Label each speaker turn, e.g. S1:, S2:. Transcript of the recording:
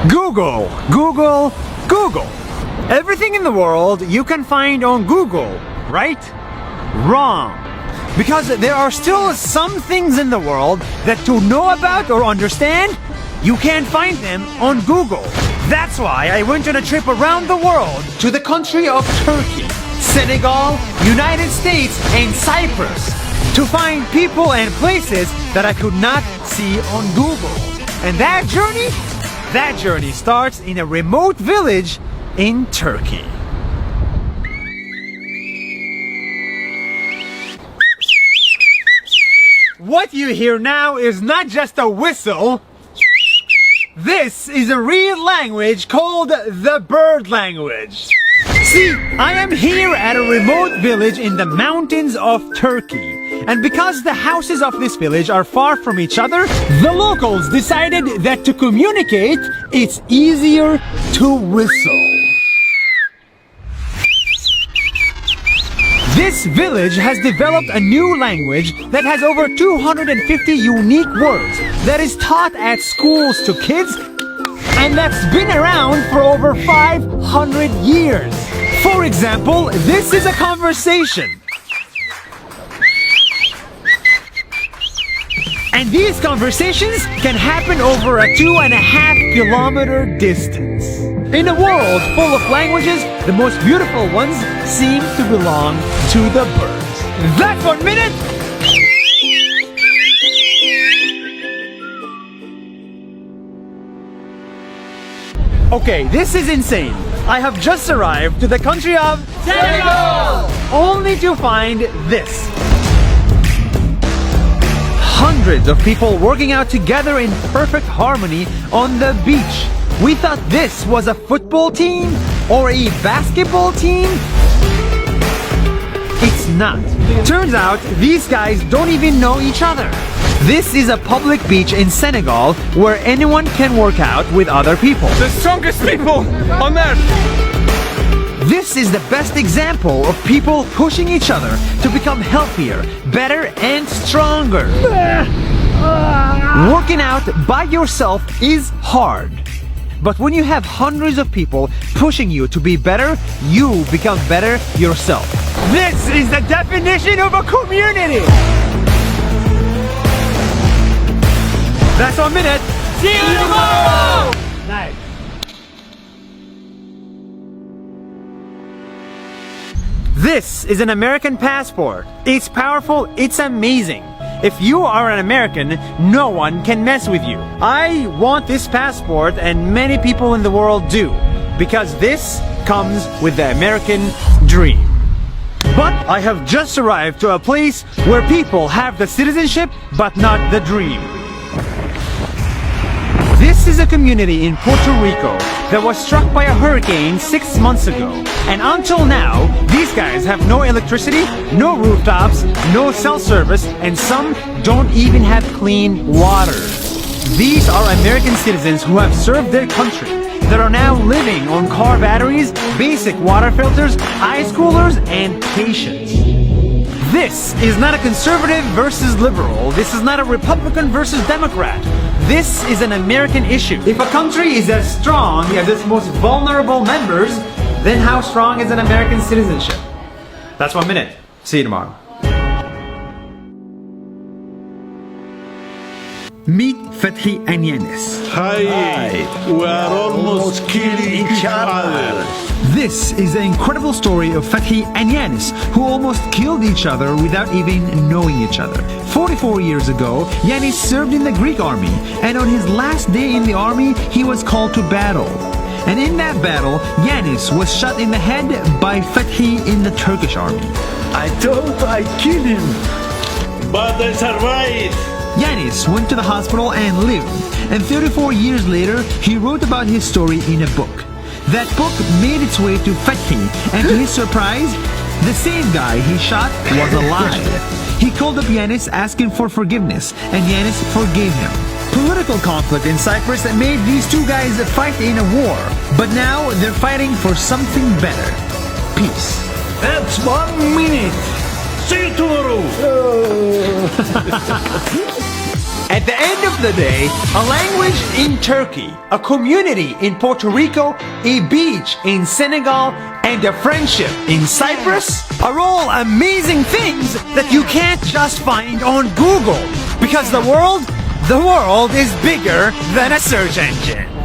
S1: Google, Google, Google. Everything in the world you can find on Google, right? Wrong. Because there are still some things in the world that to know about or understand, you can't find them on Google. That's why I went on a trip around the world to the country of Turkey, Senegal, United States, and Cyprus to find people and places that I could not see on Google. And that journey starts in a remote village in Turkey. What you hear now is not just a whistle. This is a real language called the bird language. See, I am here at a remote village in the mountains of Turkey. And because the houses of this village are far from each other, the locals decided that to communicate, it's easier to whistle. This village has developed a new language that has over 250 unique words that is taught at schools to kids and that's been around for over 500 years. For example, this is a conversation. And these conversations can happen over a 2.5 kilometer distance. In a world full of languages, the most beautiful ones seem to belong to the birds. That's 1 minute! Okay, this is insane. I have just arrived to the country of Senegal! Only to find this. Hundreds of people working out together in perfect harmony on the beach. We thought this was a football team or a basketball team. It's not. Turns out these guys don't even know each other. This is a public beach in Senegal where anyone can work out with other people.
S2: The strongest people on earth.
S1: This is the best example of people pushing each other to become healthier, better, and stronger. Working out by yourself is hard. But when you have hundreds of people pushing you to be better, you become better yourself. This is the definition of a community! That's 1 minute. See you tomorrow! Nice. This is an American passport. It's powerful, it's amazing. If you are an American, no one can mess with you. I want this passport and many people in the world do, because this comes with the American dream. But I have just arrived to a place where people have the citizenship but not the dream. This is a community in Puerto Rico that was struck by a hurricane 6 months ago. And until now, these guys have no electricity, no rooftops, no cell service, and some don't even have clean water. These are American citizens who have served their country, that are now living on car batteries, basic water filters, ice coolers, and patience. This is not a conservative versus liberal. This is not a Republican versus Democrat. This is an American issue. If a country is as strong as its most vulnerable members, then how strong is an American citizenship? That's 1 minute. See you tomorrow. Meet Fethi and Yanis.
S3: Hi. We are almost killing each other.
S1: This is the incredible story of Fethi and Yanis, who almost killed each other without even knowing each other. 44 years ago, Yanis served in the Greek army, and on his last day in the army, he was called to battle. And in that battle, Yanis was shot in the head by Fethi in the Turkish army.
S3: I thought I killed him, but I survived.
S1: Yanis went to the hospital and lived, and 34 years later, he wrote about his story in a book. That book made its way to Fethi, and to his surprise, the same guy he shot was alive. He called up Yanis asking for forgiveness, and Yanis forgave him. Political conflict in Cyprus made these two guys fight in a war, but now they're fighting for something better. Peace.
S3: That's 1 minute. See you tomorrow.
S1: At the end of the day, a language in Turkey, a community in Puerto Rico, a beach in Senegal, and a friendship in Cyprus are all amazing things that you can't just find on Google. Because the world is bigger than a search engine.